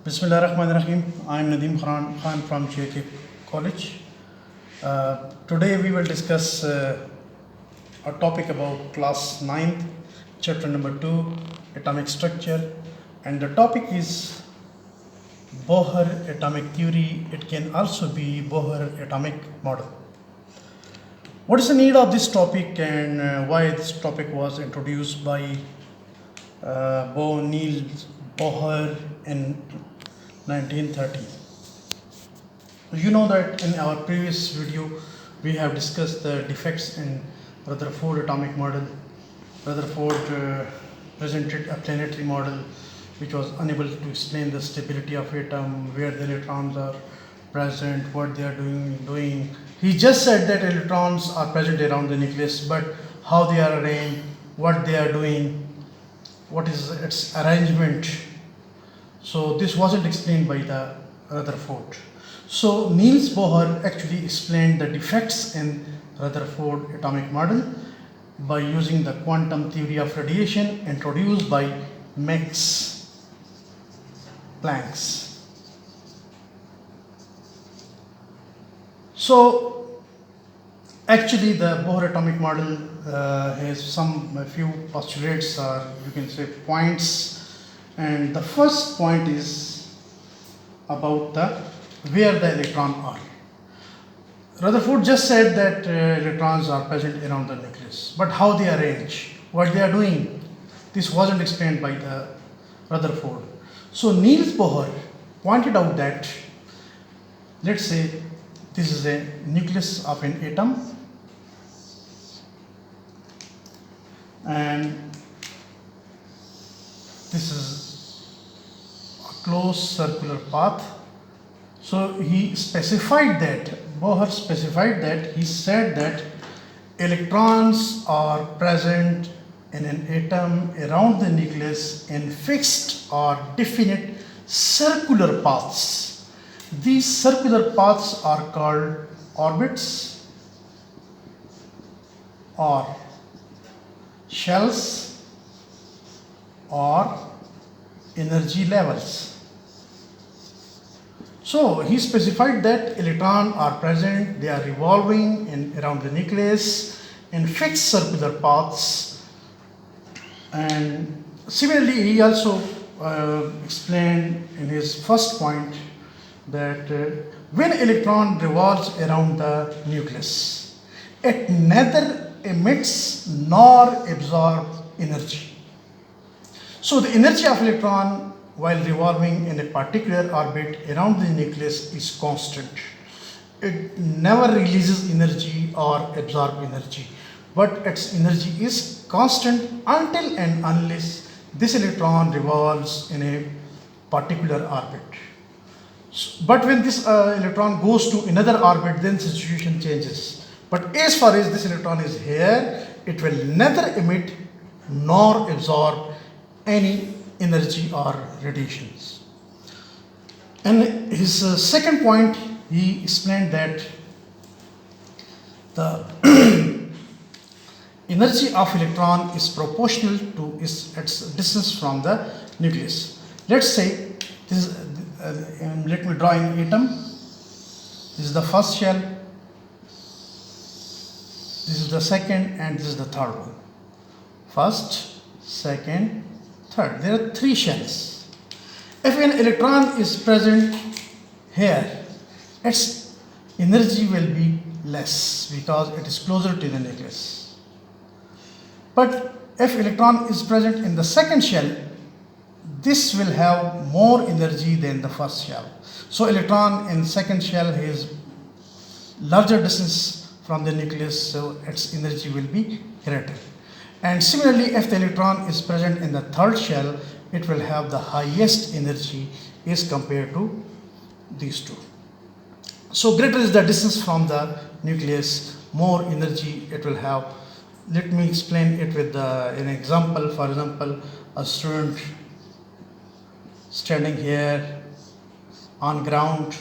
Bismillahirrahmanirrahim. I am Nadeem Khan from JK College. Today we will discuss a topic about class 9th, chapter number 2, atomic structure, and the topic is Bohr atomic theory. It can also be Bohr atomic model. What is the need of this topic and why this topic was introduced by Niels Bohr in 1930. You know that in our previous video we have discussed the defects in Rutherford atomic model. Rutherford presented a planetary model which was unable to explain the stability of atom, where the electrons are present, what they are doing. He just said that electrons are present around the nucleus, but how they are arranged, what they are doing, what is its arrangement. So this wasn't explained by the Rutherford. So Niels Bohr actually explained the defects in Rutherford atomic model by using the quantum theory of radiation introduced by Max Planck. So actually the Bohr atomic model has a few postulates, or you can say points. And the first point is about where the electrons are. Rutherford just said that electrons are present around the nucleus, but how they arrange, what they are doing, this wasn't explained by the Rutherford. So Niels Bohr pointed out that, let's say this is a nucleus of an atom, and this is a closed circular path. So he specified that, Bohr specified that, he said that electrons are present in an atom around the nucleus in fixed or definite circular paths. These circular paths are called orbits or shells or energy levels. So he specified that electrons are present, they are revolving around the nucleus in fixed circular paths. And similarly, he also explained in his first point that when electron revolves around the nucleus, it neither emits nor absorbs energy. So the energy of electron while revolving in a particular orbit around the nucleus is constant. It never releases energy or absorbs energy, but its energy is constant until and unless this electron revolves in a particular orbit. But when this electron goes to another orbit, then the situation changes. But as far as this electron is here, it will neither emit nor absorb any energy or radiations. And his second point, he explained that the energy of electron is proportional to its distance from the nucleus. Let's say this is, let me draw an atom. This is the first shell, this is the second, and this is the third one. First, second, third. There are three shells. If an electron is present here, its energy will be less because it is closer to the nucleus. But if electron is present in the second shell, this will have more energy than the first shell. So electron in second shell has larger distance from the nucleus, so its energy will be greater. And similarly, if the electron is present in the third shell, it will have the highest energy as compared to these two. So greater is the distance from the nucleus, more energy it will have. Let me explain it with an example. For example, a student standing here on ground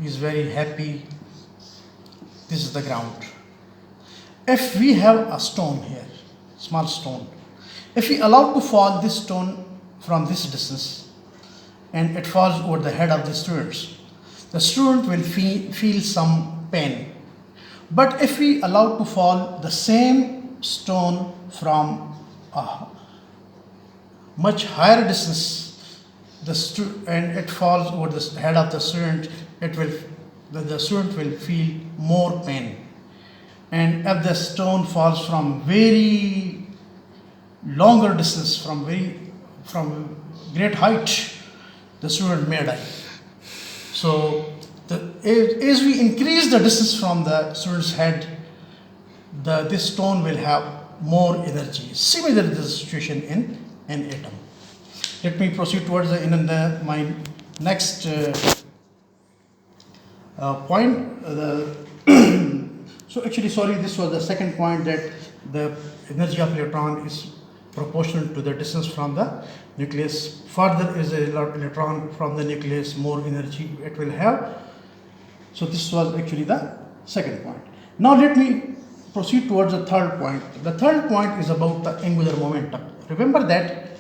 is very happy. This is the ground. If we have a stone here, small stone, if we allow to fall this stone from this distance, and it falls over the head of the students. The student will feel some pain. But if we allow to fall the same stone from a much higher distance, and it falls over the head of the student, the student will feel more pain. And if the stone falls from very longer distance, from great height, the student may die. So as we increase the distance from the student's head, this stone will have more energy. Similar to the situation in an atom. Let me proceed towards my next point. So actually, sorry, this was the second point, that the energy of electron is proportional to the distance from the nucleus. Further is the electron from the nucleus, more energy it will have. So this was actually the second point. Now let me proceed towards the third point. The third point is about the angular momentum. Remember that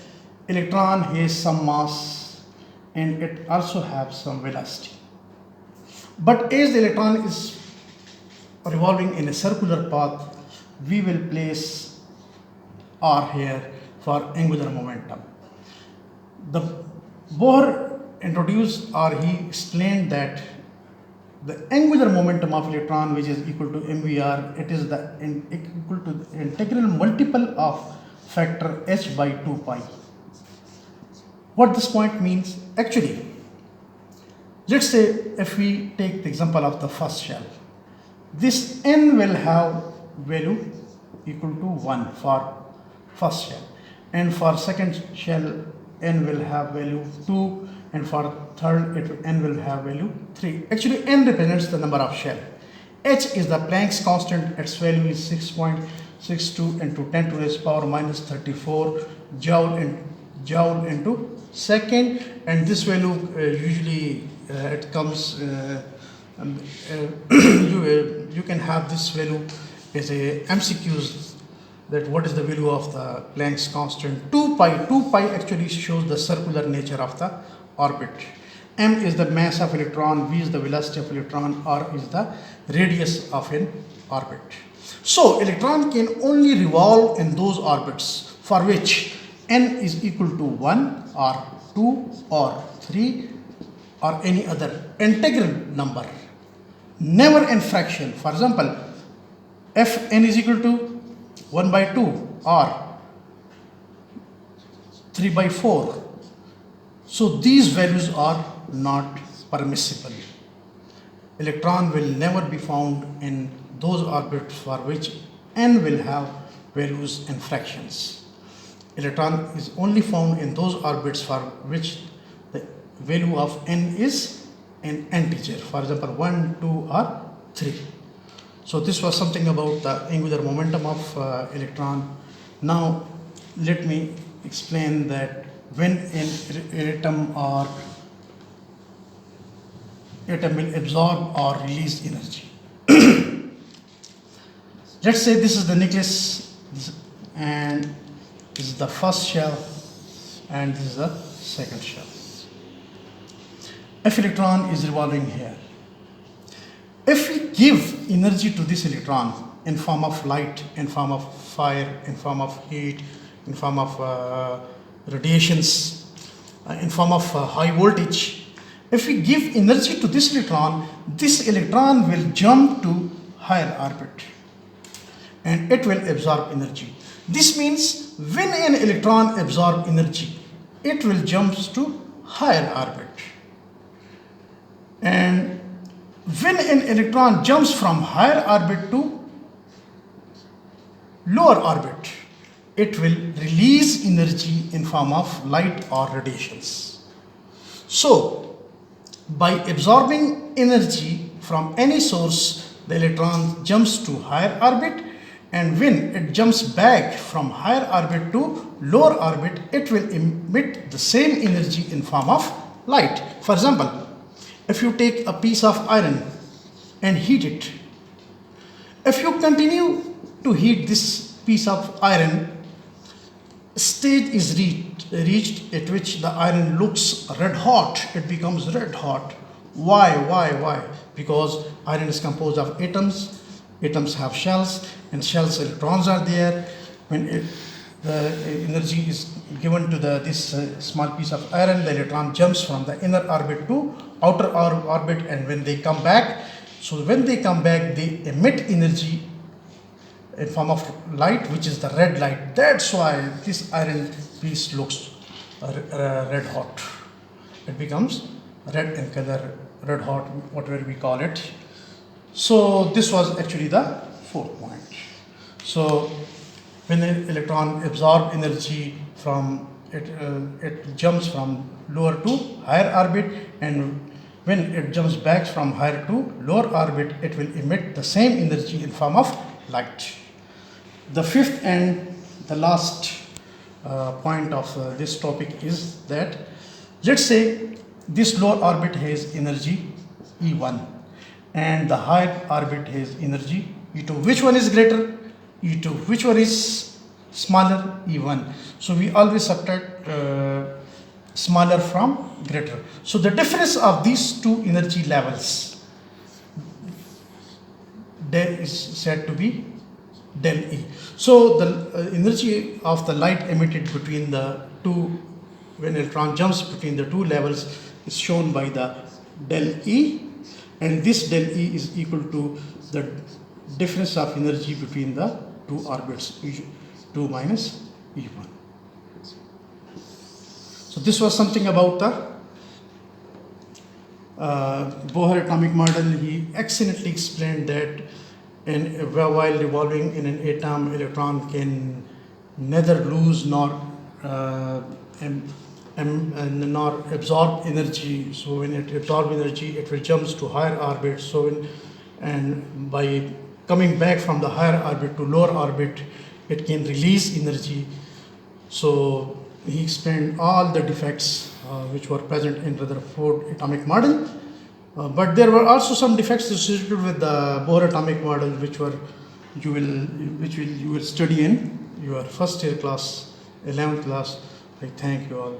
electron has some mass and it also has some velocity. But as the electron is revolving in a circular path, we will place R here for angular momentum. The Bohr introduced, or he explained, that the angular momentum of electron, which is equal to mvr, it is equal to the integral multiple of factor h by 2 pi. What this point means? Actually, let's say if we take the example of the first shell, this n will have value equal to 1 for first shell, and for second shell n will have value 2, and for third n will have value 3. Actually, n represents the number of shell. H is the Planck's constant. Its value is 6.62 into 10 to the power minus 34 joule into second, and this value usually it comes you can have this value as a MCQs, that what is the value of the Planck's constant. 2 pi actually shows the circular nature of the orbit. M is the mass of electron, V is the velocity of electron, R is the radius of an orbit. So electron can only revolve in those orbits for which n is equal to 1 or 2 or 3 or any other integral number, never in fraction. For example, if n is equal to 1 by 2 or 3 by 4, so these values are not permissible. Electron will never be found in those orbits for which n will have values in fractions. Electron is only found in those orbits for which the value of n is an integer, for example 1, 2 or 3. So this was something about the angular momentum of electron. Now let me explain that when an atom will absorb or release energy. Let's say this is the nucleus, and this is the first shell, and this is the second shell. If electron is revolving here, if we give energy to this electron in form of light, in form of fire, in form of heat, in form of radiations, in form of high voltage, if we give energy to this electron will jump to higher orbit and it will absorb energy. This means when an electron absorbs energy, it will jump to higher orbit. And when an electron jumps from higher orbit to lower orbit, it will release energy in form of light or radiations. So, by absorbing energy from any source, the electron jumps to higher orbit, and when it jumps back from higher orbit to lower orbit, it will emit the same energy in form of light. For example, if you take a piece of iron and heat it, if you continue to heat this piece of iron, stage is reached reached at which the iron looks red hot. It becomes red hot. Why? Because iron is composed of atoms. Atoms have shells, and shells electrons are there. When the energy is given to this small piece of iron, the electron jumps from the inner orbit to outer orbit, and when they come back, they emit energy in form of light, which is the red light. That's why this iron piece looks red hot. It becomes red in color, red hot, whatever we call it. So this was actually the fourth point. So when an electron absorbs energy from it, it jumps from lower to higher orbit, and when it jumps back from higher to lower orbit, it will emit the same energy in form of light. The fifth and the last point of this topic is that, let's say this lower orbit has energy E1 and the higher orbit has energy E2. Which one is greater? E2. Which one is smaller? E1. So we always subtract smaller from greater. So the difference of these two energy levels there is said to be del E. So the energy of the light emitted between the two, when electron jumps between the two levels, is shown by the del E, and this del E is equal to the difference of energy between the two orbits, E2 minus E1. So this was something about the Bohr atomic model. He excellently explained that while revolving in an atom, electron can neither lose nor absorb energy. So when it absorbs energy, it will jump to higher orbit. So and by coming back from the higher orbit to lower orbit, it can release energy. So he explained all the defects which were present in Rutherford atomic model. But there were also some defects associated with the Bohr atomic model, which you will study in your first year class, 11th class. I thank you all.